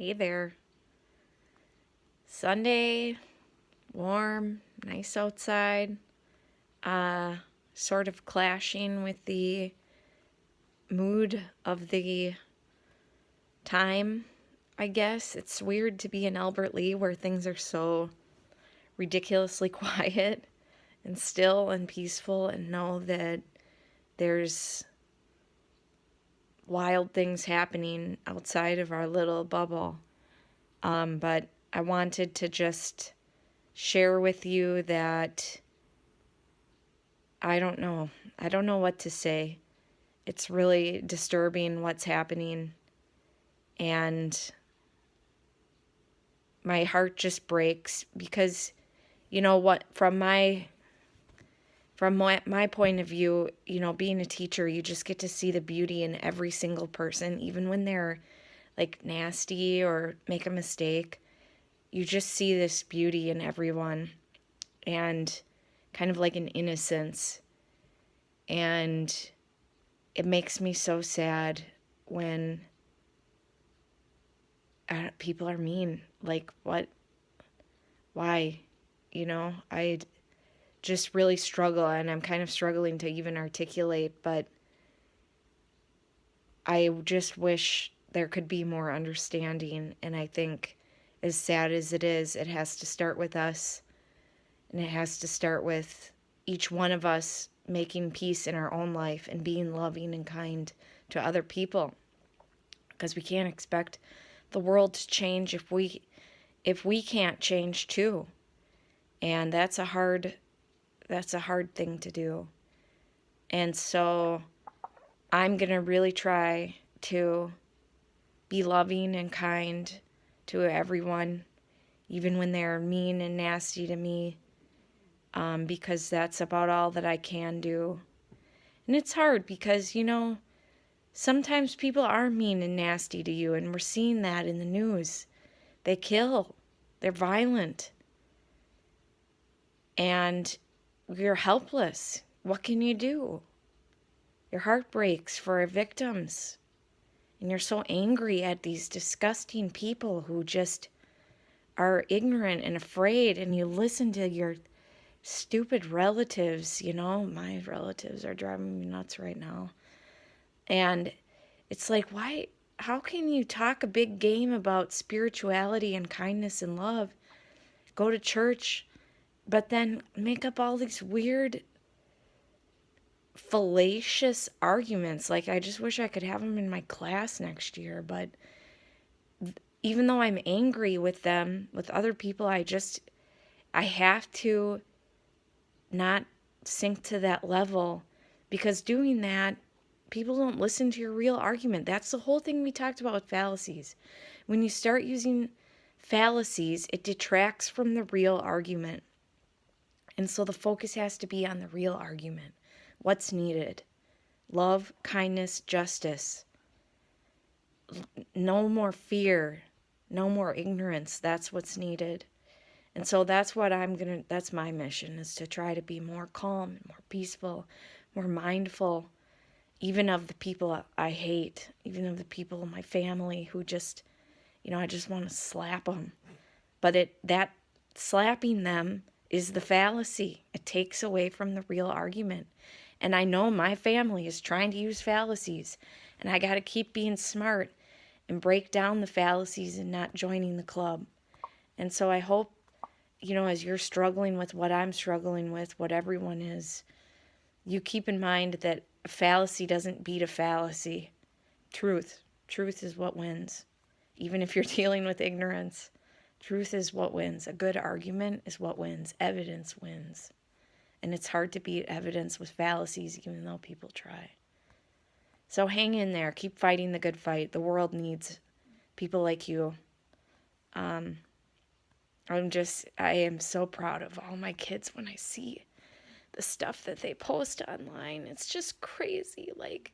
Hey there. Sunday, warm, nice outside. Sort of clashing with the mood of the time, I guess. It's weird to be in Albert Lee where things are so ridiculously quiet and still and peaceful, and know that there's wild things happening outside of our little bubble. But I wanted to just share with you that I don't know. I don't know what to say. It's really disturbing what's happening. And my heart just breaks because, you know what, from my point of view, being a teacher, you just get to see the beauty in every single person, even when they're like nasty or make a mistake. You just see this beauty in everyone and kind of like an innocence. And it makes me so sad when people are mean. Like, what? Why? I just really struggle, and I'm kind of struggling to even articulate, but I just wish there could be more understanding. And I think, as sad as it is, it has to start with us, and it has to start with each one of us making peace in our own life and being loving and kind to other people, because we can't expect the world to change if we can't change too. And that's a hard thing to do. And so I'm going to really try to be loving and kind to everyone, even when they're mean and nasty to me, because that's about all that I can do. And it's hard because, sometimes people are mean and nasty to you, and we're seeing that in the news. They kill, they're violent, and you're helpless. What can you do? Your heart breaks for our victims, and you're so angry at these disgusting people who just are ignorant and afraid, and you listen to your stupid relatives. My relatives are driving me nuts right now. And it's like, why? How can you talk a big game about spirituality and kindness and love, go to church, but then make up all these weird, fallacious arguments? Like, I just wish I could have them in my class next year. But even though I'm angry with them, with other people, I have to not sink to that level, because doing that, people don't listen to your real argument. That's the whole thing we talked about with fallacies. When you start using fallacies, it detracts from the real argument. And so the focus has to be on the real argument. What's needed? Love, kindness, justice. No more fear. No more ignorance. That's what's needed. And so that's my mission, is to try to be more calm, more peaceful, more mindful, even of the people I hate, even of the people in my family who just, I just want to slap them. But that slapping them is the fallacy. It takes away from the real argument. And I know my family is trying to use fallacies, and I got to keep being smart and break down the fallacies and not joining the club. And so I hope, as you're struggling with what I'm struggling with, what everyone is, you keep in mind that a fallacy doesn't beat a fallacy. Truth is what wins. Even if you're dealing with ignorance, truth is what wins. A good argument is what wins. Evidence wins. And it's hard to beat evidence with fallacies, even though people try. So hang in there. Keep fighting the good fight. The world needs people like you. I am so proud of all my kids when I see the stuff that they post online. It's just crazy. Like,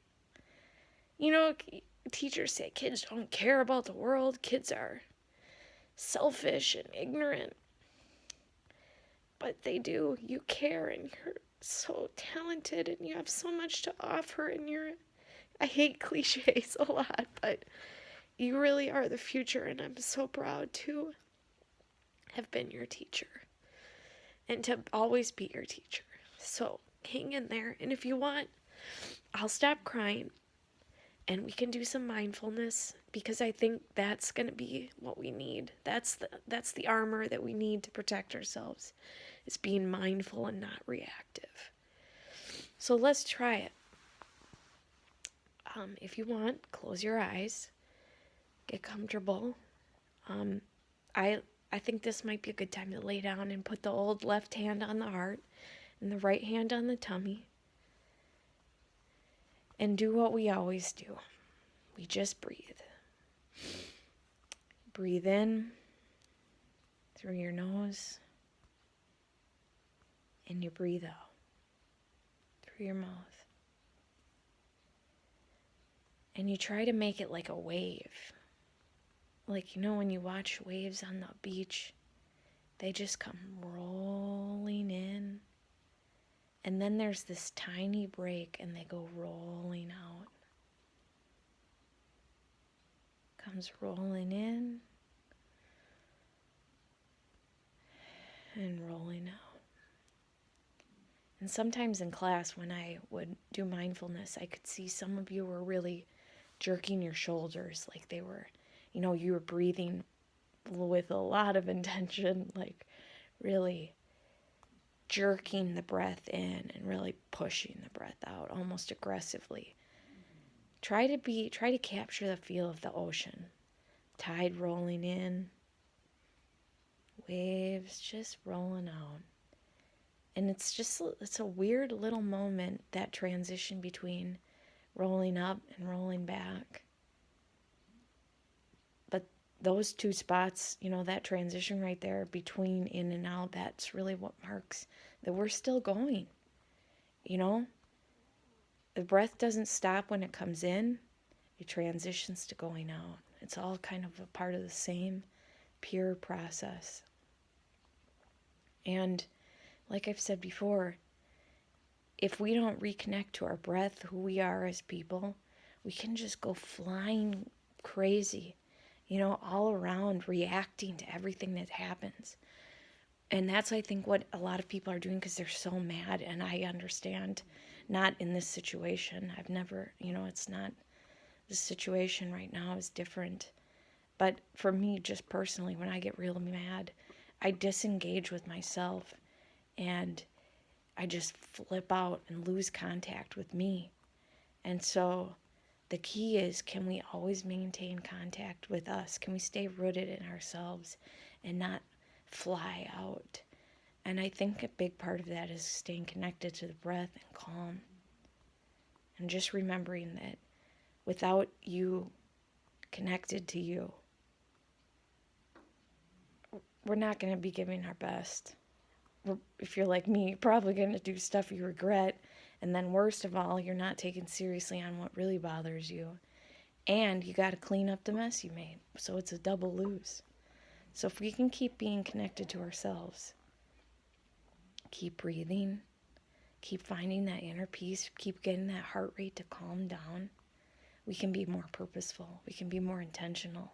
teachers say kids don't care about the world. Kids are selfish and ignorant. But they do. You care, and you're so talented, and you have so much to offer, and I hate cliches a lot, but You really are the future, and I'm so proud to have been your teacher and to always be your teacher. So hang in there, and if you want, I'll stop crying and we can do some mindfulness, because I think that's going to be what we need. That's the armor that we need to protect ourselves. Is being mindful and not reactive. So let's try it. If you want, close your eyes, get comfortable. Um, I I think this might be a good time to lay down and put the old left hand on the heart and the right hand on the tummy, and do what we always do. We just breathe. Breathe in through your nose, and you breathe out through your mouth. And you try to make it like a wave. Like, when you watch waves on the beach, they just come rolling in. And then there's this tiny break and they go rolling out. Comes rolling in and rolling out. And sometimes in class, when I would do mindfulness, I could see some of you were really jerking your shoulders, like they were, you were breathing with a lot of intention, like really jerking the breath in and really pushing the breath out almost aggressively. Try to capture the feel of the ocean. Tide rolling in, waves just rolling out. And it's a weird little moment, that transition between rolling up and rolling back. But those two spots, that transition right there between in and out, that's really what marks that we're still going. The breath doesn't stop when it comes in, it transitions to going out. It's all kind of a part of the same pure process. And like I've said before, if we don't reconnect to our breath, who we are as people, we can just go flying crazy, all around, reacting to everything that happens. And that's, I think, what a lot of people are doing, because they're so mad. And I understand, not in this situation. I've never, it's not, the situation right now is different. But for me, just personally, when I get real mad, I disengage with myself and I just flip out and lose contact with me. And so the key is, can we always maintain contact with us? Can we stay rooted in ourselves and not fly out? And I think a big part of that is staying connected to the breath and calm. And just remembering that without you connected to you, we're not going to be giving our best. If you're like me, you're probably going to do stuff you regret. And then worst of all, you're not taking seriously on what really bothers you. And you got to clean up the mess you made. So it's a double lose. So if we can keep being connected to ourselves, keep breathing, keep finding that inner peace, keep getting that heart rate to calm down, we can be more purposeful. We can be more intentional.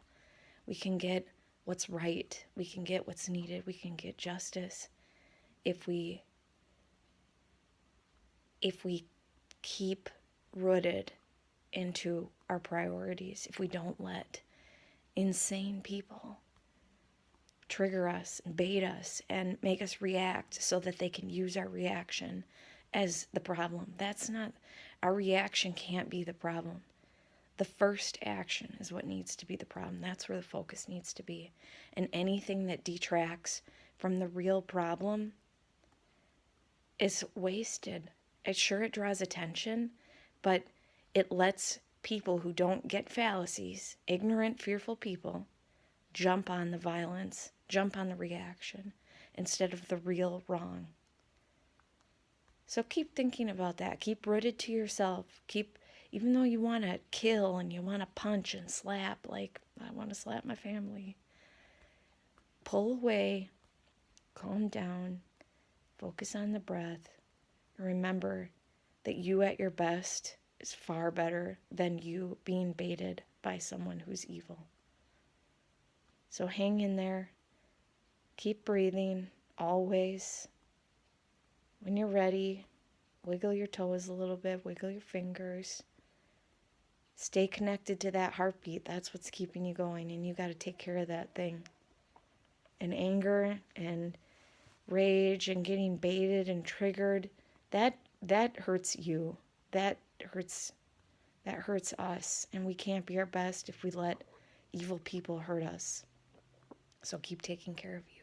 We can get what's right. We can get what's needed. We can get justice if we keep rooted into our priorities, if we don't let insane people trigger us, bait us, and make us react so that they can use our reaction as the problem. Our reaction can't be the problem. The first action is what needs to be the problem. That's where the focus needs to be. And anything that detracts from the real problem is wasted. It draws attention, but it lets people who don't get fallacies, ignorant, fearful people, jump on the violence, jump on the reaction, instead of the real wrong. So keep thinking about that. Keep rooted to yourself. Even though you want to kill and you want to punch and slap, like I want to slap my family, pull away, calm down, focus on the breath, and remember that you at your best is far better than you being baited by someone who's evil. So hang in there. Keep breathing, always. When you're ready, wiggle your toes a little bit, wiggle your fingers. Stay connected to that heartbeat. That's what's keeping you going, and you got to take care of that thing. And anger and rage and getting baited and triggered, that hurts you. That hurts us, and we can't be our best if we let evil people hurt us. So keep taking care of you.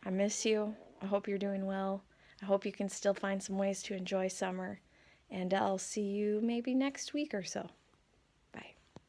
I miss you. I hope you're doing well. I hope you can still find some ways to enjoy summer. And I'll see you maybe next week or so.